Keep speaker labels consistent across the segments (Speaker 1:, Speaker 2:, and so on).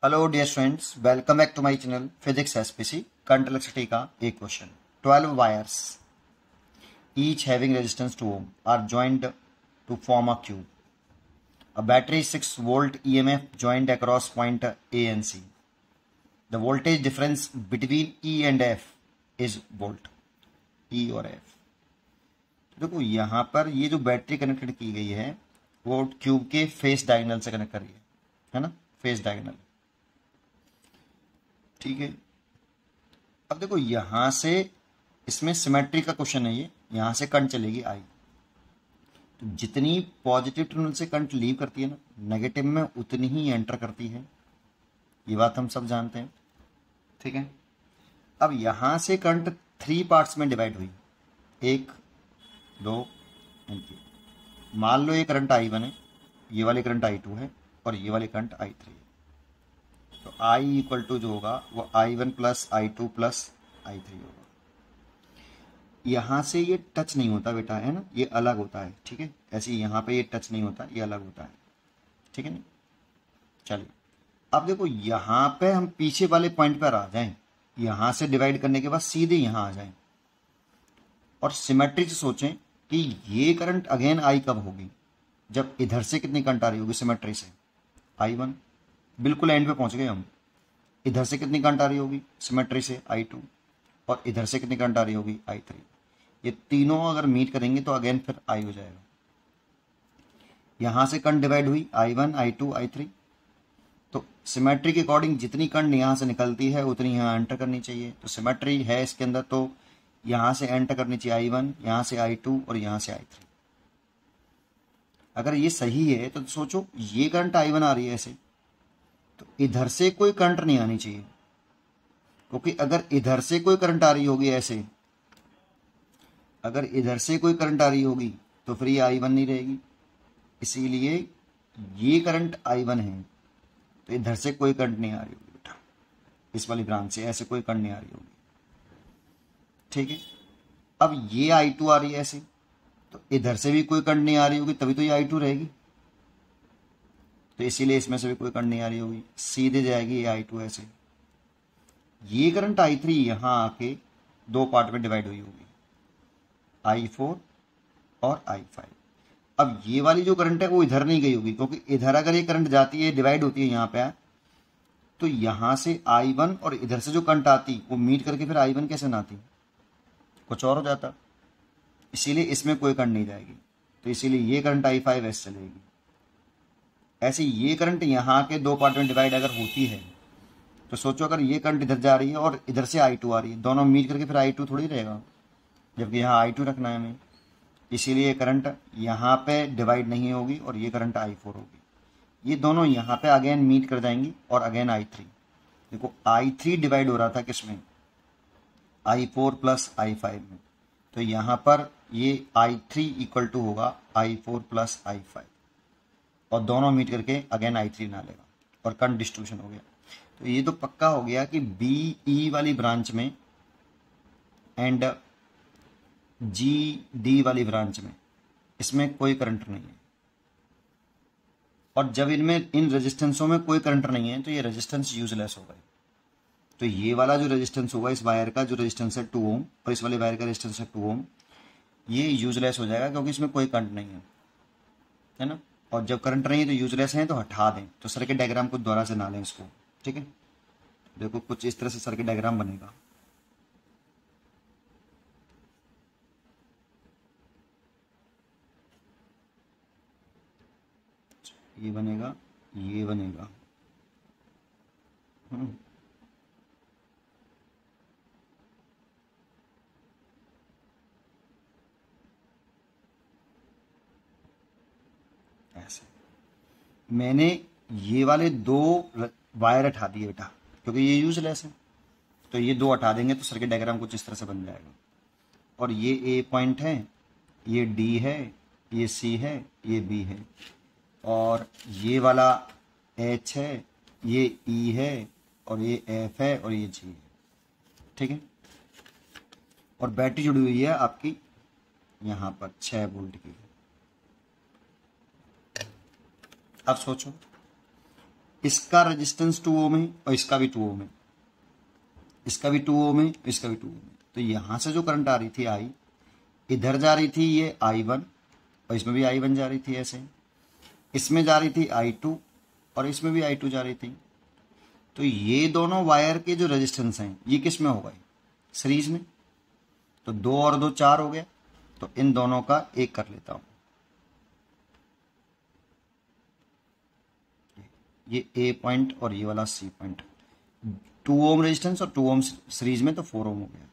Speaker 1: Hello dear students, welcome back to my channel physics SPC. Current electricity का एक question. 12 wires each having resistance 2 ohm are joined to form a cube. A battery 6 volt EMF joined across point A and C. The voltage difference between E and F is volt. E और F। देखो यहाँ पर ये जो battery connected की गई है वो क्यूब के फेस डायगोनल से कनेक्ट कर रही है ना, फेस डायगोनल। ठीक है, अब देखो यहां से इसमें सिमेट्री का क्वेश्चन है। ये यहां से करंट चलेगी आई, तो जितनी पॉजिटिव टर्मिनल से करंट लीव करती है ना, नेगेटिव में उतनी ही एंटर करती है। ये बात हम सब जानते हैं। ठीक है, अब यहां से करंट 3 पार्ट्स में डिवाइड हुई, 1 2 3। मान लो ये करंट I1 है, ये वाली करंट I2 है और ये वाली करंट I3 है। तो I इक्वल टू जो होगा वो I1 plus I2 plus I3 होगा। यहां से ये टच नहीं होता बेटा, है ना, ये अलग होता है। ठीक है, ऐसे यहाँ पे ये टच नहीं होता, ये अलग होता है। ठीक है ना, चलिए अब देखो यहाँ पे हम पीछे वाले पॉइंट पर आ जाएं, यहां से डिवाइड करने के बाद सीधे यहां आ जाएं और सिमेट्री से सोचें कि ये करंट अगेन आई कब होगी, जब इधर से कितनी करंट आ रही होगी सिमेट्री से I1। बिल्कुल एंड पे पहुंच गए हम। इधर से कितनी करंट आ रही होगी सिमेट्री से I2 और इधर से कितनी करंट आ रही होगी I3। ये तीनों अगर मीट करेंगे तो अगेन फिर I हो जाएगा। यहां से करंट डिवाइड हुई I1 I2 I3, तो सिमेट्री के अकॉर्डिंग जितनी करंट यहां से निकलती है उतनी यहां एंटर करनी चाहिए। तो सिमेट्री है इसके अंदर, तो यहां से एंटर करनी चाहिए I1, यहां से I2 और यहां से I3। अगर ये सही है तो सोचो ये करंट I1 आ रही है ऐसे, तो इधर से कोई करंट नहीं आनी चाहिए, क्योंकि अगर इधर से कोई करंट आ रही होगी ऐसे, अगर इधर से कोई करंट आ रही होगी तो फिर ये I1 नहीं रहेगी। इसीलिए ये करंट I1 है, तो इधर से कोई करंट नहीं आ रही होगी बेटा, इस वाली ब्रांच से ऐसे कोई करंट नहीं आ रही होगी। ठीक है, अब ये I2 आ रही है ऐसे, तो इधर से भी कोई करंट नहीं आ रही होगी, तभी तो ये I2 रहेगी। तो इसीलिए इसमें से भी कोई करंट नहीं आ रही होगी, सीधे जाएगी ये I2 ऐसे। ये करंट I3 यहां आके 2 पार्ट में डिवाइड हुई होगी, I4 और I5। अब ये वाली जो करंट है वो इधर नहीं गई होगी, क्योंकि इधर अगर ये करंट जाती है, डिवाइड होती है यहाँ पे, तो यहां से I1 और इधर से जो करंट आती वो मीट करके फिर I1 कैसे ना आती, कुछ और हो जाता। इसीलिए इसमें कोई करंट नहीं जाएगी, तो इसीलिए ये करंट I5 ऐसे चलेगी। ऐसे ये करंट यहाँ के 2 पार्ट में डिवाइड अगर होती है तो सोचो अगर ये करंट इधर जा रही है और इधर से I2 आ रही है, दोनों मीट करके फिर I2 थोड़ी रहेगा, जबकि यहाँ I2 रखना है हमें। इसीलिए करंट यहाँ पे डिवाइड नहीं होगी और ये करंट I4 होगी। ये दोनों यहाँ पे अगेन मीट कर जाएंगी और अगेन I3। देखो I3 डिवाइड हो रहा था किसमें, I4 प्लस I5 में, तो यहाँ पर ये I3 इक्वल टू होगा I4 प्लस I5 और दोनों मीट करके अगेन I3 ना लेगा और करंट डिस्ट्रीब्यूशन हो गया। तो ये तो पक्का हो गया कि BE वाली ब्रांच में एंड GD वाली ब्रांच में इसमें कोई करंट नहीं है। और जब इनमें इन रेजिस्टेंसों में कोई करंट नहीं है तो ये रेजिस्टेंस यूजलेस हो गए। तो ये वाला जो रेजिस्टेंस होगा, इस वायर का जो रेजिस्टेंस है 2 ohm और इस वाले वायर का रेजिस्टेंस है 2 ohm, ये यूजलेस हो जाएगा क्योंकि इसमें कोई करंट नहीं है ना। और जब करंट नहीं है तो यूजलेस है तो हटा दें। तो सर्किट डायग्राम को दोबारा से ना लें इसको। ठीक है, देखो कुछ इस तरह से सर्किट डायग्राम बनेगा। ये बनेगा, ये बनेगा। ऐसे मैंने ये वाले 2 वायर हटा दिए बेटा, क्योंकि ये यूजलेस है। तो ये 2 हटा देंगे तो सर्किट डायग्राम कुछ इस तरह से बन जाएगा। और ये A पॉइंट है, ये D है, ये C है, ये B है, और ये वाला H है, ये E है, और ये F है, और ये G है। ठीक है, और बैटरी जुड़ी हुई है आपकी यहाँ पर 6 वोल्ट की। अब सोचो इसका रेजिस्टेंस 2 ओम है और इसका भी 2 ओम है, इसका भी 2 ओम है, इसका भी 2 ओम है। तो यहां से जो करंट आ रही थी आई, इधर जा रही थी ये I1 और इसमें भी I1 जा रही थी ऐसे, इसमें जा रही थी I2 और इसमें भी I2 जा रही थी। तो ये दोनों वायर के जो रेजिस्टेंस हैं ये किस में होगा, सीरीज में। तो 2 और 2 4 हो गया, तो इन दोनों का एक कर लेता हूं, ये A पॉइंट और ये वाला C पॉइंट। 2 ओम रेजिस्टेंस और 2 ओम सीरीज में, तो 4 ओम हो गया।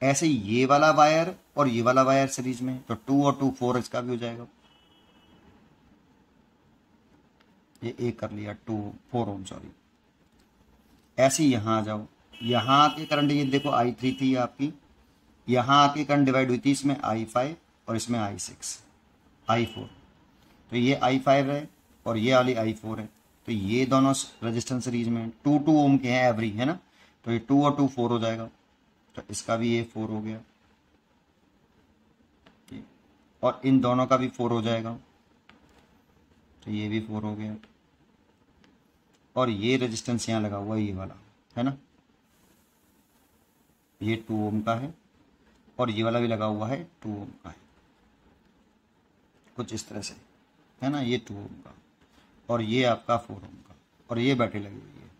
Speaker 1: ऐसे ये वाला वायर और ये वाला वायर सीरीज में, तो 2 और 2 4, इसका भी हो जाएगा। ये एक कर लिया, 4 ओम सॉरी। ऐसे ही यहां आ जाओ, यहां आके करंट ये देखो I3 थी आपकी, यहां आके करंट डिवाइड हुई थी इसमें I5 और इसमें I6 I4। तो ये I5 है और ये वाली I4 है। तो ये दोनों रेजिस्टेंस सीरीज में 2 ओम के हैं एवरी, है ना। तो ये 2 और 2 4 हो जाएगा, तो इसका भी ये 4 हो गया और इन दोनों का भी 4 हो जाएगा, तो ये भी 4 हो गया। और ये रेजिस्टेंस यहाँ लगा हुआ है, ये वाला है ना, ये 2 ओम का है और ये वाला भी लगा हुआ है 2 ओम का है, कुछ इस तरह से, है ना। ये 2 ओम का और ये आपका 4 ओम का, और ये बैटरी लगी हुई है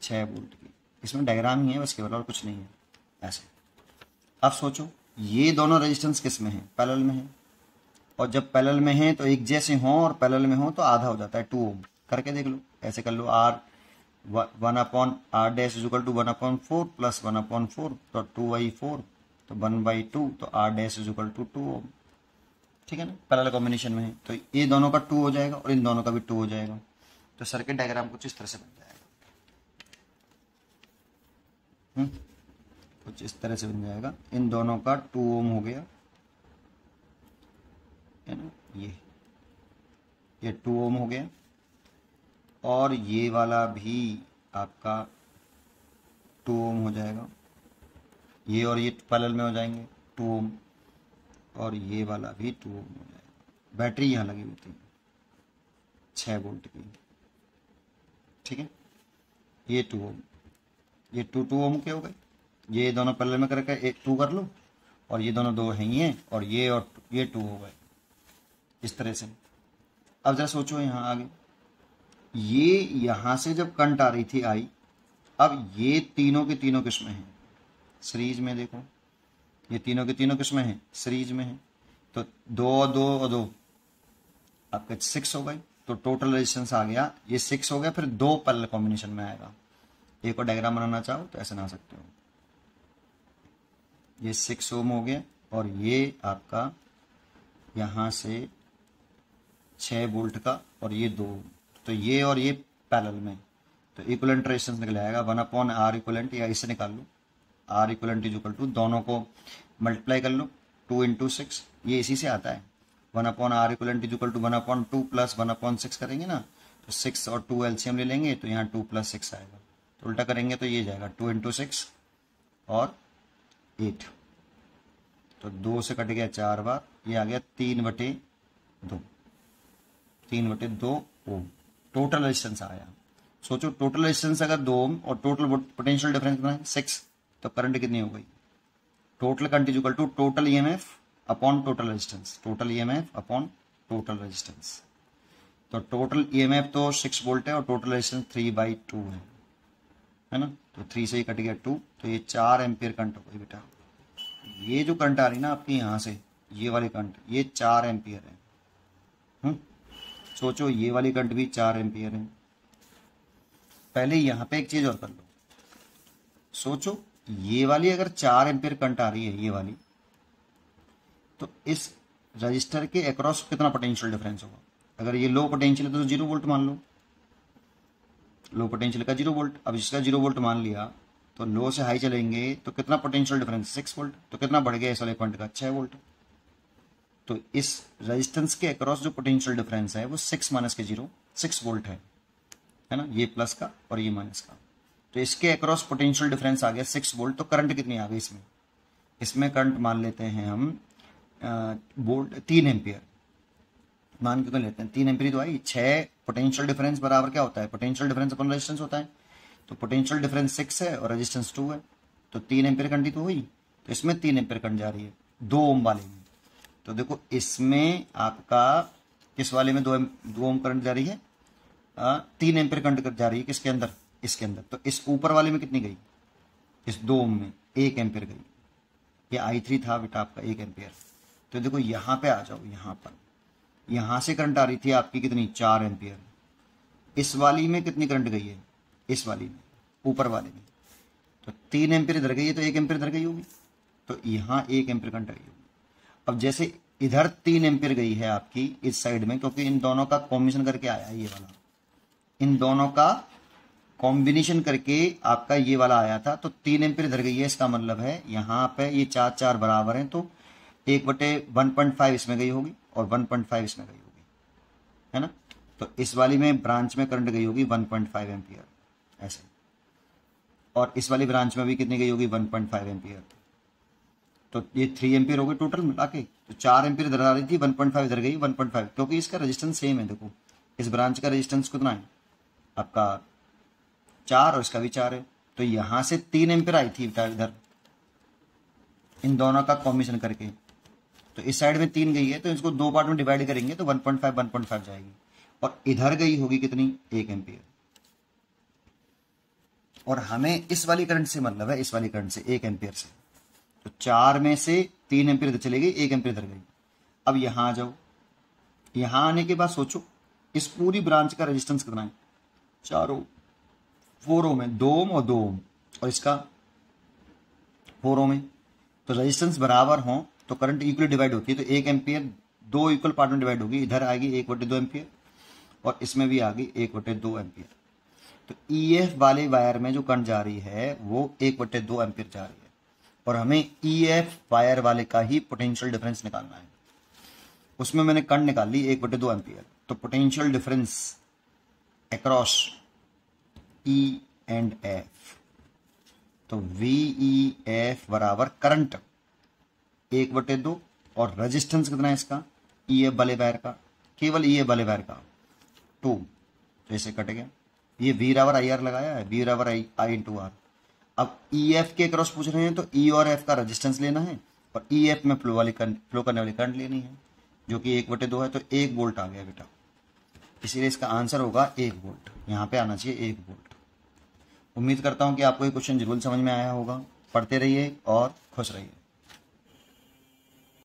Speaker 1: 6 वोल्ट की। इसमें डायग्राम ही है बस केवल, और कुछ नहीं है ऐसे। अब सोचो ये दोनों रेजिस्टेंस किस में है, पैरेलल में है। और जब पैरेलल में है तो एक जैसे हों और पैरेलल में हो तो आधा हो जाता है 2 ओम। करके देख लो, ऐसे कर लो, R1/R dash is equal to 1/4 plus 1/4, तो 2/4, तो 1/2, तो R dash is equal to 2 ohm. ठीक है ना, पैरेलल कॉम्बिनेशन में है, तो ये दोनों का 2 हो जाएगा और इन दोनों का भी 2 हो जाएगा। तो सर्किट डायग्राम कुछ इस तरह से बन जाएगा, कुछ इस तरह से बन जाएगा। इन दोनों का 2 ओम हो गया, है ना, ये 2 ओम हो गया। और ये वाला भी आपका 2 ओम हो जाएगा, ये और ये पैरेलल में हो जाएंगे 2 ओम, और ये वाला भी 2 ओम हो जाएगा। बैटरी यहाँ लगी हुई थी 6 वोल्ट की, ठीक है। ये 2 ओम, ये 2 ओम के हो गए। ये दोनों पैरेलल में करके एक 2 कर लो, और ये दोनों 2 हैं ही हैं, और ये 2 हो गए इस तरह से। अब जरा सोचो यहाँ आगे, ये यहां से जब करंट आ रही थी आई, अब ये तीनों के तीनों किसमें हैं, सीरीज में। देखो ये तीनों के तीनों किसमें हैं, सीरीज में है। तो 2 और 2 और 2 आपके 6 हो गई, तो टोटल रेजिस्टेंस आ गया, ये 6 हो गया। फिर 2 पैरेलल कॉम्बिनेशन में आएगा। एक और डायग्राम बनाना चाहो तो ऐसे बना सकते हो, ये 6 ओम हो गया और ये आपका यहां से 6 वोल्ट का, और ये 2। तो ये और ये पैरेलल में, तो इक्विवेलेंट रेजिस्टेंस निकल आएगा 1/R इक्विवेलेंट, या इसे निकाल लो, R equivalent is equal to, दोनों को मल्टीप्लाई कर लो, 2 × 6, ये इसी से आता है। 1/R equivalent is equal to 1/2 plus 1/6 करेंगे ना, तो 6 और 2 एलसीएम ले लेंगे, तो यहाँ 2 + 6 आएगा। तो उल्टा करेंगे तो ये जाएगा 2 × 6 और 8, तो 2 से कट गया 4 बार, ये आ गया 3/2, 3/2 ओम टोटल रेजिस्टेंस आया। सोचो टोटल रेजिस्टेंस अगर 2 ओम और टोटल पोटेंशियल डिफरेंस कितना है 6, तो करंट कितनी हो गई, total current is equal to total EMF upon total resistance, total EMF upon total resistance. तो टोटल ईएमएफ तो 6 वोल्ट है और टोटल रेजिस्टेंस 3/2 है ना। तो 3 से ही कट गया 2, तो ये 4 एम्पियर करंट हो गई बेटा। ये जो करंट आ रही ना आपकी यहाँ से, ये वाली करंट, ये 4 एम्पियर है। सोचो ये वाली करंट भी 4 एम्पियर है। पहले यहाँ पे एक चीज और कर लो, सोचो ये वाली अगर 4 एम्पियर करंट आ रही है ये वाली, तो इस रजिस्टर के अक्रॉस कितना पोटेंशियल डिफरेंस होगा। अगर ये लो पोटेंशियल है तो 0 वोल्ट मान लो, लो पोटेंशियल का 0 वोल्ट। अब इसका 0 वोल्ट मान लिया, तो लो से हाई चलेंगे तो कितना पोटेंशियल डिफरेंस, 6 वोल्ट। तो कितना बढ़ गया इस वाले पॉइंट का, 6 वोल्ट। तो इस रेजिस्टेंस के अक्रॉस जो पोटेंशियल डिफरेंस है वो 6 - 0 6 वोल्ट है ना, ये प्लस का और ये माइनस का। तो इसके अक्रॉस पोटेंशियल डिफरेंस आ गया 6 वोल्ट। तो करंट कितनी आ गई इसमें करंट मान लेते हैं हम वोल्ट 3 एम्पियर मान के तो लेते हैं, 3 एम्पियर तो आई, 6 पोटेंशियल डिफरेंस बराबर क्या होता है, पोटेंशियल डिफरेंस अपन रेजिस्टेंस होता है। तो पोटेंशियल डिफरेंस 6 है और रेजिस्टेंस 2 है, तो 3 एम्पीयर करंट तो हुई, तो इसमें 3 एम्पीयर करंट जा रही है 2 ओम वाले में। तो देखो इसमें आपका किस वाले में 2 ओम करंट जा रही है, 3 एम्पीयर करंट जा रही है किसके अंदर, इसके अंदर। तो इस ऊपर वाले में कितनी गई, इस 2 ओम में 1 एम्पीयर गई, ये I3 था बेटा आपका 1 एम्पीयर। तो देखो यहाँ पे आ जाओ, यहाँ पर यहाँ से करंट आ रही थी आपकी कितनी 4 एम्पीयर, इस वाली में कितनी करंट गई है, इस वाली में ऊपर वाले में, तो 3 एम्पीयर इधर गई है तो 1 एम्पीयर इधर गई होगी, तो यहाँ 1 एम्पीयर करंट गई होगी। अब जैसे इधर 3 एम्पीयर गई है आपकी इस साइड में, क्योंकि इन दोनों का कॉम्बिनेशन करके आया ये वाला, इन दोनों का कॉम्बिनेशन करके आपका ये वाला आया था, तो 3 एम्पीयर इधर गई है, इसका मतलब है यहाँ पे ये 4 बराबर हैं, तो 1/1.5 इसमें गई होगी और 1.5 इसमें गई होगी, है ना। तो इस वाली में ब्रांच में करंट गई होगी 1.5 एम्पीयर ऐसे, और इस वाली ब्रांच में भी कितनी गई होगी 1.5 एम्पीयर। तो ये 3 एम्पीयर हो गए टोटल मिला के। तो 4 एम्पीयर इधर आ रही थी, 1.5 इधर गई 1.5, क्योंकि इसका रेजिस्टेंस सेम है। देखो इस ब्रांच का रेजिस्टेंस कितना है आपका 4 और इसका भी 4 है, तो यहां से 3 एम्पीयर आई थी इधर इन दोनों का कॉम्बिनेशन करके, तो इस साइड में 3 गई है, तो इसको 2 पार्ट में डिवाइड करेंगे तो 1.5 जाएगी, और इधर गई होगी कितनी 1 एम्पीयर। और हमें इस वाली करंट से मतलब है, इस वाली करंट से 1 एम्पीयर से, तो 4 में से 3 एम्पीयर इधर चली गई, 1 एम्पीयर इधर गई। अब यहां आ जाओ, यहां आने के बाद सोचो इस पूरी ब्रांच का रेजिस्टेंस कितना है, 4 ओम है, 2 ओम और 2 ओम, और इसका 4 ओम है। तो रेजिस्टेंस बराबर हो तो करंट इक्वली डिवाइड होती है, तो 1 एम्पीयर 2 इक्वल पार्ट में डिवाइड होगी, इधर आएगी 1/2 एम्पीयर और इसमें भी आ गई 1/2 एम्पीयर। तो EF वाले वायर में जो करंट जा रही है वो 1/2 एम्पीयर जा रही है, और हमें EF वायर वाले का ही पोटेंशियल डिफरेंस निकालना है। उसमें मैंने करंट निकाल ली 1/2 एम्पीयर, तो potential difference across E and F, तो VEF बराबर करंट 1/2 और रेजिस्टेंस कितना है इसका EF वाले वायर का, केवल EF वाले वायर का 2, तो इसे कट गया। ये V बराबर IR लगाया है, V बराबर I इंटू R। अब EF के क्रॉस पूछ रहे हैं तो E और F का रेजिस्टेंस लेना है और EF में फ्लो करने वाली करंट लेनी है, जो कि 1/2 है, तो 1 वोल्ट आ गया बेटा, इसीलिए इसका आंसर होगा 1 वोल्ट। यहाँ पे आना चाहिए 1 वोल्ट। उम्मीद करता हूँ कि आपको ये क्वेश्चन जरूर समझ में आया होगा। पढ़ते रहिए और खुश रहिए।